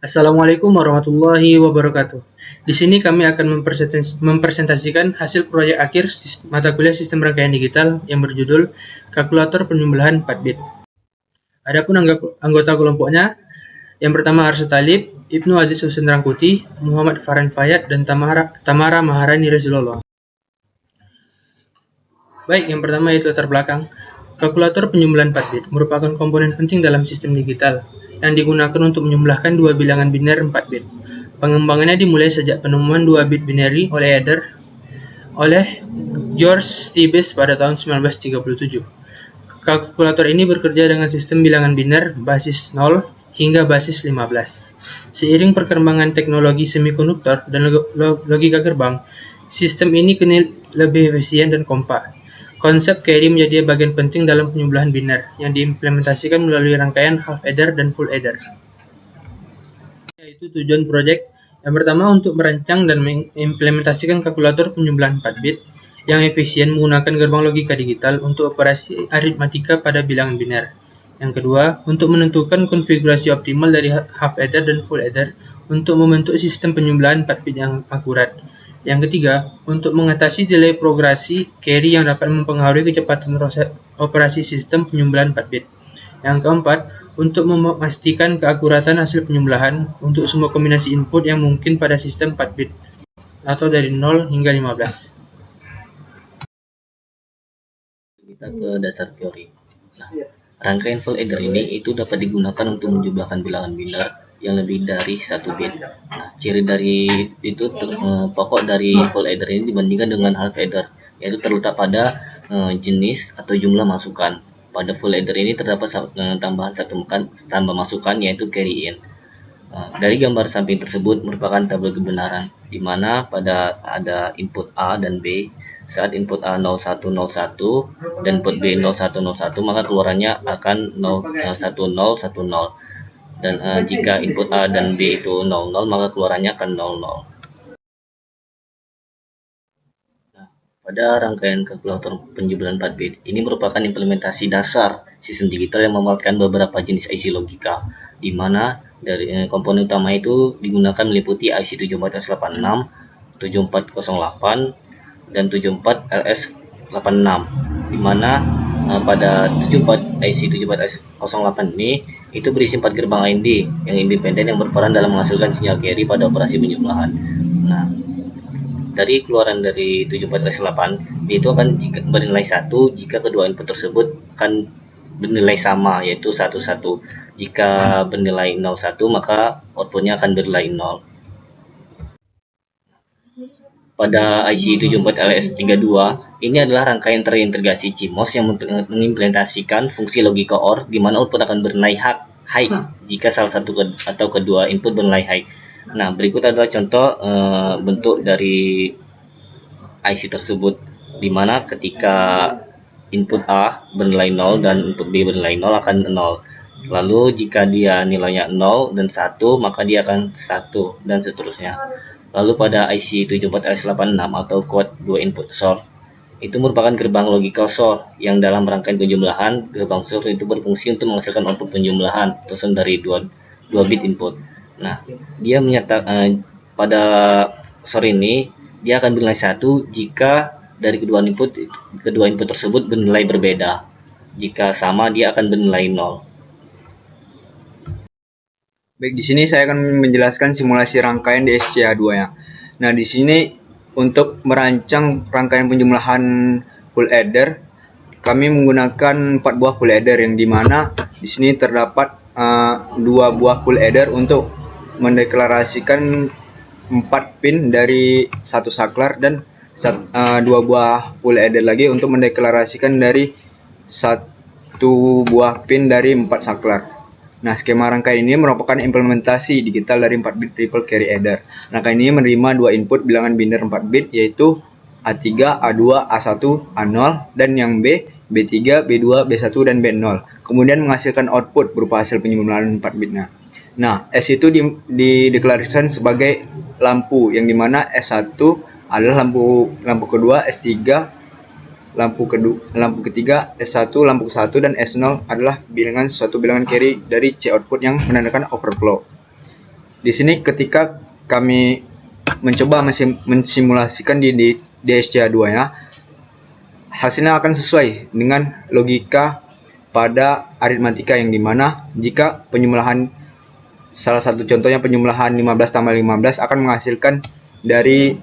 Assalamualaikum warahmatullahi wabarakatuh. Di sini kami akan mempresentasikan hasil proyek akhir mata kuliah Sistem Rangkaian Digital yang berjudul Kalkulator Penjumlahan 4 bit. Adapun anggota kelompoknya, yang pertama Arsu Talib, Ibnu Aziz Husin Rangkuti, Muhammad Farhan Fayad, dan Tamara Maharani Rezulullah. Baik, yang pertama yaitu latar belakang. Kalkulator penjumlahan 4 bit merupakan komponen penting dalam sistem digital yang digunakan untuk menjumlahkan dua bilangan biner 4 bit. Pengembangannya dimulai sejak penemuan 2 bit binary oleh George Stibes pada tahun 1937. Kalkulator ini bekerja dengan sistem bilangan biner basis 0 hingga basis 15. Seiring perkembangan teknologi semikonduktor dan logika gerbang, sistem ini kini lebih efisien dan kompak. Konsep carry menjadi bagian penting dalam penjumlahan biner yang diimplementasikan melalui rangkaian half adder dan full adder. Yaitu tujuan proyek yang pertama untuk merancang dan mengimplementasikan kalkulator penjumlahan 4 bit yang efisien menggunakan gerbang logika digital untuk operasi aritmatika pada bilangan biner. Yang kedua, untuk menentukan konfigurasi optimal dari half adder dan full adder untuk membentuk sistem penjumlahan 4 bit yang akurat. Yang ketiga, untuk mengatasi delay progresi carry yang dapat mempengaruhi kecepatan operasi sistem penjumlahan 4 bit. Yang keempat, untuk memastikan keakuratan hasil penjumlahan untuk semua kombinasi input yang mungkin pada sistem 4 bit atau dari 0 hingga 15. Kita ke dasar teori. Nah, rangkaian full adder ini itu dapat digunakan untuk menjumlahkan bilangan biner yang lebih dari 1 bit. Nah, ciri dari itu pokok dari full adder ini dibandingkan dengan half adder, yaitu terletak pada jenis atau jumlah masukan. Pada full adder ini terdapat tambahan satu tambah masukan, yaitu carry in. Dari gambar samping tersebut merupakan tabel kebenaran, di mana pada ada input A dan B. Saat input A 0101 dan input B 0101, maka keluarannya akan 1010. Dan jika input A dan B itu 00, maka keluarannya akan 00. Nah, pada rangkaian kalkulator penjumlahan 4 bit, ini merupakan implementasi dasar sistem digital yang memanfaatkan beberapa jenis IC logika, di mana dari komponen utama itu digunakan meliputi IC 74S86, 7408, dan 74LS86, di mana pada 74 IC 74S08 ini itu berisi 4 gerbang AND yang independen yang berperan dalam menghasilkan sinyal carry pada operasi penjumlahan. Nah, dari keluaran dari 74S8 itu akan bernilai 1 jika kedua input tersebut akan bernilai sama, yaitu 11. Jika bernilai 01, maka outputnya akan bernilai 0. Pada IC 74LS32, ini adalah rangkaian terintegrasi CMOS yang mengimplementasikan fungsi logika OR, di mana output akan bernilai high jika salah satu atau kedua input bernilai high. Nah, berikut adalah contoh bentuk dari IC tersebut, di mana ketika input A bernilai 0 dan input B bernilai 0 akan 0. Lalu jika dia nilainya 0 dan 1, maka dia akan 1 dan seterusnya. Lalu pada IC 74S86 atau quad 2 input SOR, itu merupakan gerbang logical SOR yang dalam rangkaian penjumlahan, gerbang SOR itu berfungsi untuk menghasilkan output penjumlahan tersusun dari 2 bit input. Nah, dia menyatakan pada SOR ini dia akan bernilai 1 jika dari kedua input tersebut bernilai berbeda. Jika sama, dia akan bernilai 0. Baik, di sini saya akan menjelaskan simulasi rangkaian di SCA2-nya. Nah, di sini untuk merancang rangkaian penjumlahan full adder, kami menggunakan 4 buah full adder, yang dimana di sini terdapat 2 buah full adder untuk mendeklarasikan 4 pin dari satu saklar, dan 2 buah full adder lagi untuk mendeklarasikan dari 1 buah pin dari 4 saklar. Nah, skema rangkaian ini merupakan implementasi digital dari 4 bit triple carry adder. Rangkaian ini menerima 2 input bilangan biner 4 bit, yaitu A3, A2, A1, A0, dan yang B, B3, B2, B1, dan B0. Kemudian menghasilkan output berupa hasil penjumlahan 4 bitnya. Nah, S itu dideklarasikan sebagai lampu, yang dimana S1 adalah lampu kedua, S3 lampu ketiga, S1 lampu ke-1, dan S0 adalah suatu bilangan carry dari C output yang menandakan overflow. Di sini ketika kami mencoba mensimulasikan di DSCA2-nya, hasilnya akan sesuai dengan logika pada aritmatika, yang dimana jika penyembelahan, salah satu contohnya penyembelahan 15 tambah 15 akan menghasilkan dari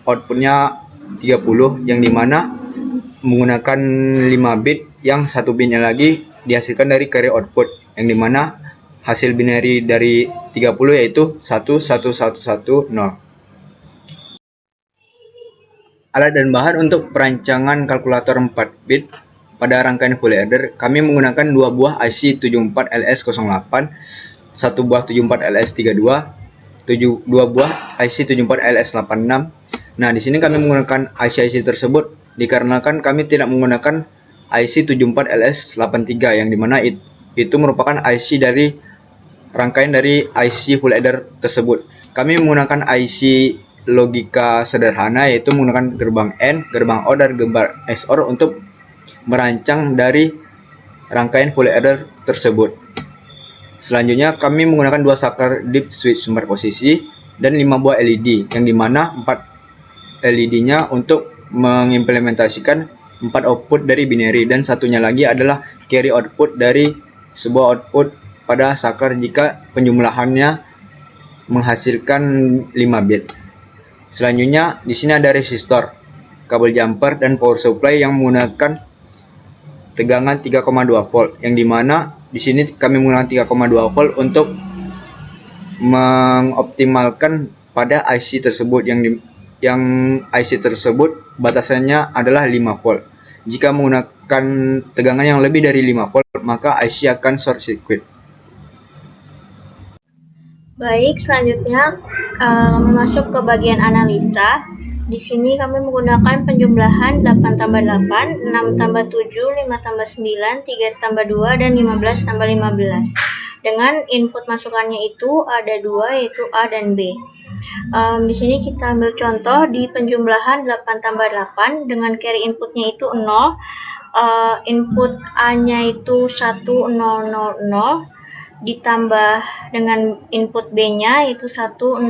outputnya 30, yang dimana menggunakan 5 bit, yang 1 bitnya lagi dihasilkan dari carry output, yang dimana hasil binary dari 30 yaitu 111110. Alat dan bahan untuk perancangan kalkulator 4 bit pada rangkaian full adder, kami menggunakan 2 buah IC 74LS08, 1 buah 74LS32, 2 buah IC 74LS86. Nah, di sini kami menggunakan IC-IC tersebut dikarenakan kami tidak menggunakan IC 74LS83, yang dimana itu merupakan IC dari rangkaian dari IC full adder tersebut. Kami menggunakan IC logika sederhana, yaitu menggunakan gerbang AND, gerbang OR, dan gerbang XOR untuk merancang dari rangkaian full adder tersebut. Selanjutnya kami menggunakan 2 saklar deep switch smart posisi dan 5 buah LED, yang dimana 4 LED-nya untuk mengimplementasikan 4 output dari binary, dan satunya lagi adalah carry output dari sebuah output pada saklar jika penjumlahannya menghasilkan 5 bit. Selanjutnya di sini ada resistor, kabel jumper, dan power supply yang menggunakan tegangan 3,2 volt, yang dimana di sini kami menggunakan 3,2 volt untuk mengoptimalkan pada IC tersebut, yang IC tersebut batasannya adalah 5 volt. Jika menggunakan tegangan yang lebih dari 5 volt, maka IC akan short circuit. Baik, selanjutnya masuk ke bagian analisa. Di sini kami menggunakan penjumlahan 8 tambah 8, 6 tambah 7, 5 tambah 9, 3 tambah 2, dan 15 tambah 15. Dengan input masukannya itu ada 2, yaitu A dan B. Di sini kita ambil contoh di penjumlahan 8 tambah 8 dengan carry inputnya itu 0, input A-nya itu 1000, ditambah dengan input B-nya yaitu 1000,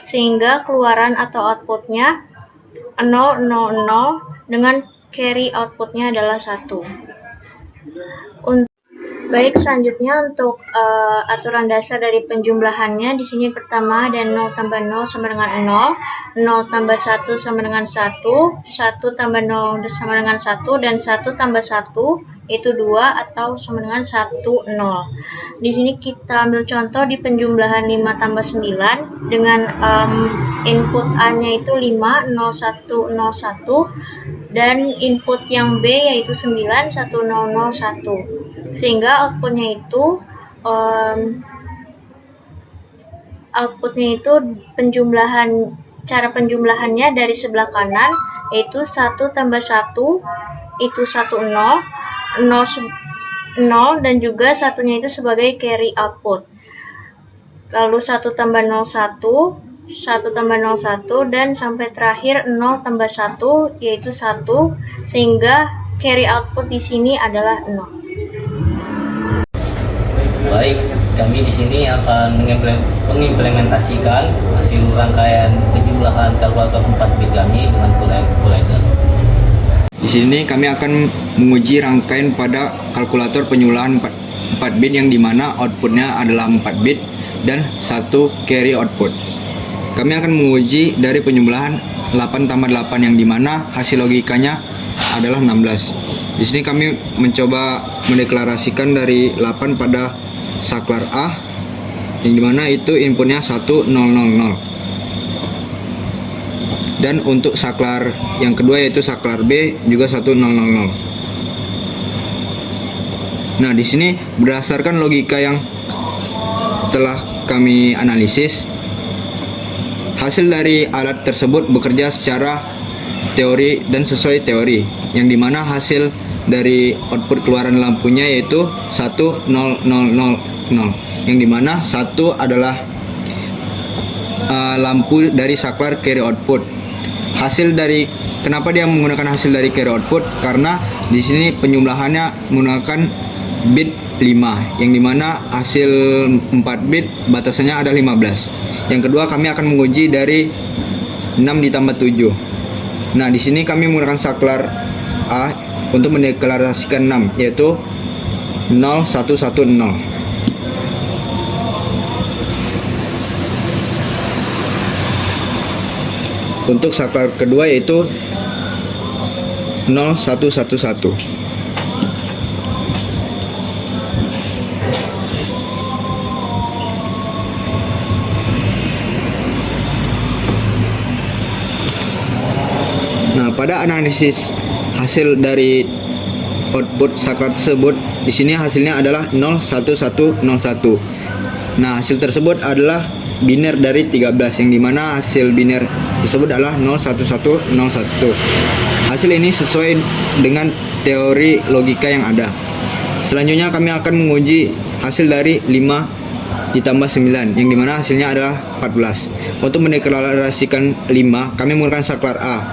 sehingga keluaran atau outputnya 000 dengan carry outputnya adalah 1. Baik, selanjutnya untuk aturan dasar dari penjumlahannya, di sini pertama ada 0 tambah 0 sama dengan 0, 0 tambah 1 sama dengan 1, 1 tambah 0 sama dengan 1, dan 1 tambah 1 yaitu 2 atau sama dengan 1, 0. Di sini kita ambil contoh di penjumlahan 5 tambah 9 dengan input A-nya itu 5, 01, 01, dan input yang B yaitu 9, 1001. Sehingga outputnya itu cara penjumlahannya dari sebelah kanan yaitu 1 tambah 1 itu 10, 0 dan juga satunya itu sebagai carry output. Lalu 1 tambah 0 1, 1 tambah 0 1, dan sampai terakhir 0 tambah 1 yaitu 1, sehingga carry output di sini adalah 0. Baik, kami di sini akan mengimplementasikan hasil rangkaian penjumlahan kalkulator 4 bit kami dengan full adder. Di sini kami akan menguji rangkaian pada kalkulator penjumlahan 4 bit, yang dimana outputnya adalah 4 bit dan 1 carry output. Kami akan menguji dari penjumlahan 8 tambah 8, yang dimana hasil logikanya adalah 16. Di sini kami mencoba mendeklarasikan dari 8 pada saklar A, yang dimana itu inputnya 1000, dan untuk saklar yang kedua yaitu saklar B juga 1000. Nah, di sini berdasarkan logika yang telah kami analisis, hasil dari alat tersebut bekerja secara teori dan sesuai teori, yang dimana hasil dari output keluaran lampunya yaitu 1000, yang dimana 1 adalah lampu dari saklar carry output. Hasil dari kenapa dia menggunakan hasil dari carry output, karena di sini penjumlahannya menggunakan bit 5, yang dimana hasil 4 bit batasannya ada 15. Yang kedua, kami akan menguji dari 6 ditambah 7. Nah, di sini kami menggunakan saklar A untuk mendeklarasikan 6, yaitu 0110. Untuk saklar kedua yaitu 0111. Nah, pada analisis hasil dari output saklar tersebut, di sini hasilnya adalah 0111. Nah, hasil tersebut adalah biner dari 13, yang dimana hasil biner tersebut adalah 01101. Hasil ini sesuai dengan teori logika yang ada. Selanjutnya kami akan menguji hasil dari 5 ditambah 9, yang dimana hasilnya adalah 14. Untuk mendeklarasikan 5, kami menggunakan saklar A,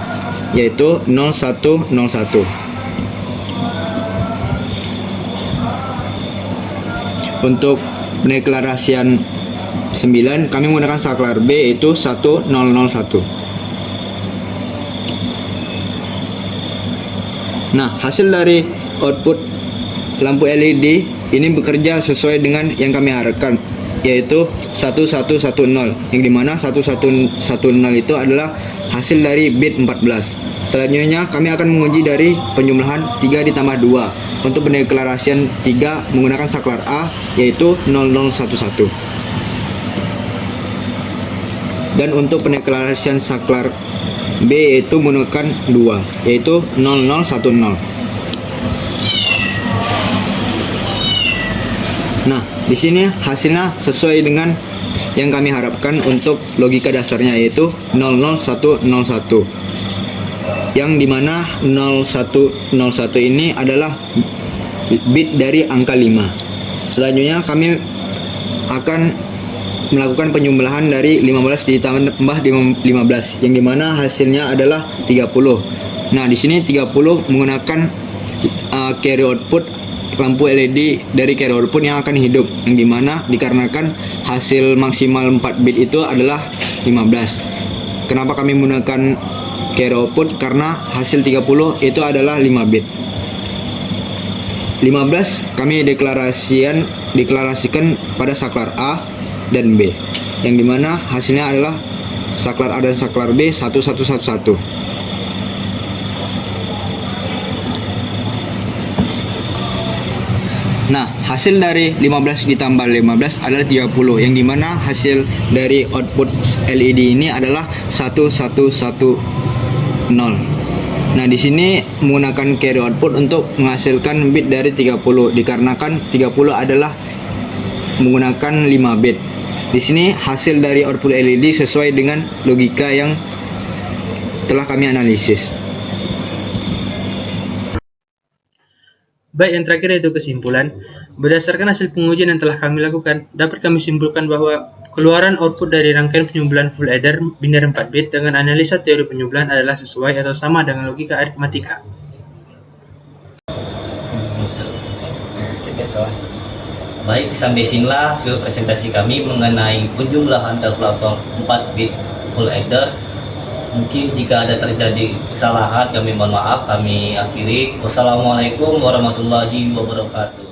yaitu 0101. Untuk pendeklarasian 9, kami menggunakan saklar B, yaitu 1001. Nah, hasil dari output lampu LED ini bekerja sesuai dengan yang kami harapkan, yaitu 1110, yang dimana 1110 itu adalah hasil dari bit 14. Selanjutnya kami akan menguji dari penjumlahan 3 ditambah 2. Untuk pendeklarasian 3 menggunakan saklar A, yaitu 0011. Dan untuk pendeklarasian saklar B yaitu menggunakan 2, yaitu 0010. Nah, di sini hasilnya sesuai dengan yang kami harapkan untuk logika dasarnya, yaitu 00101. Yang dimana 0101 ini adalah bit dari angka 5. Selanjutnya kami akan melakukan penjumlahan dari 15 ditambah 15, yang dimana hasilnya adalah 30. Nah, di sini 30 menggunakan carry output lampu LED dari carry output yang akan hidup, yang dimana dikarenakan hasil maksimal 4 bit itu adalah 15. Kenapa kami menggunakan carry output? Karena hasil 30 itu adalah 5 bit. 15 kami deklarasikan pada saklar A dan B, yang dimana hasilnya adalah saklar A dan saklar B 1111. Nah, hasil dari 15 ditambah 15 adalah 30, yang dimana hasil dari output LED ini adalah 1110. Nah, di sini menggunakan carry output untuk menghasilkan bit dari 30, dikarenakan 30 adalah menggunakan 5 bit. Di sini hasil dari output LED sesuai dengan logika yang telah kami analisis. Baik, yang terakhir yaitu kesimpulan. Berdasarkan hasil pengujian yang telah kami lakukan, dapat kami simpulkan bahwa keluaran output dari rangkaian penyumbulan full adder biner 4 bit dengan analisa teori penyumbulan adalah sesuai atau sama dengan logika aritmatika. Baik, sampai sinilah hasil presentasi kami mengenai penjumlahan kalkulator 4 bit full adder. Mungkin jika ada terjadi kesalahan, kami mohon maaf, kami akhiri. Wassalamualaikum warahmatullahi wabarakatuh.